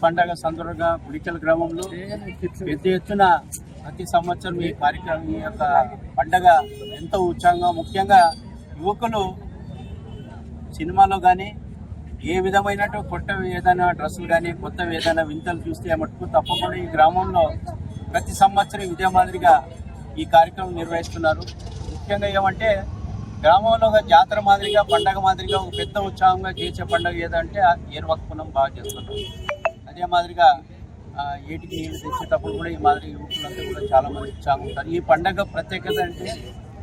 పండగ సందర్భంగా గుడికల్ గ్రామంలో పెద్ద ఎత్తున ప్రతి సంవత్సరం ఈ కార్యక్రమం ఈ యొక్క పండగ ఎంతో ఉత్సాహంగా, ముఖ్యంగా యువకులు సినిమాలో కానీ ఏ విధమైన కొత్త ఏదైనా డ్రెస్సులు కానీ కొత్త ఏదైనా వింతలు చూస్తే మటుకు తప్పకుండా ఈ గ్రామంలో ప్రతి సంవత్సరం ఇదే మాదిరిగా ఈ కార్యక్రమం నిర్వహిస్తున్నారు. ముఖ్యంగా ఏమంటే గ్రామంలో జాతర మాదిరిగా పండగ మాదిరిగా ఒక పెద్ద ఉత్సాహంగా చేసే పండుగ ఏదంటే ఏరువక్కునం బాగా చేస్తున్నారు. అదే మాదిరిగా ఏటికి నీళ్ళు తెచ్చేటప్పుడు కూడా ఈ మాదిరి యువకులంతా కూడా చాలామంది ఉత్సాహం ఉంటారు. ఈ పండగ ప్రత్యేకత అంటే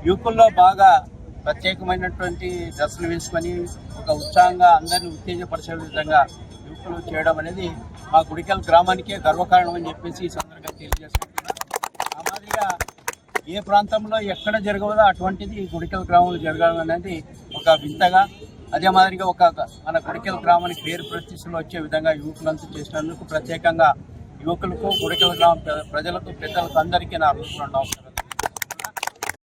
యువకుల్లో బాగా ప్రత్యేకమైనటువంటి డ్రెస్సులు వేసుకొని ఒక ఉత్సాహంగా అందరినీ ఉత్తేజపరిచే విధంగా యువకులు చేయడం అనేది మా గుడికల్ గ్రామానికే గర్వకారణం అని చెప్పేసి ఈ సందర్భంగా తెలియజేసుకుంటున్నాం. ఆ మాదిరిగా ఏ ప్రాంతంలో ఎక్కడ జరగవదో అటువంటిది గుడికల్ గ్రామంలో జరగడం అనేది ఒక వింతగా, అదే మాదిరిగా ఒక మన గుడికల్ గ్రామానికి పేరు ప్రతిష్టలు వచ్చే విధంగా యువకులంతా చేసినందుకు ప్రత్యేకంగా యువకులకు, గుడికల్ గ్రామ ప్రజలకు, పెద్దలకు అందరికీ నా అభిప్రాయం అవసరం.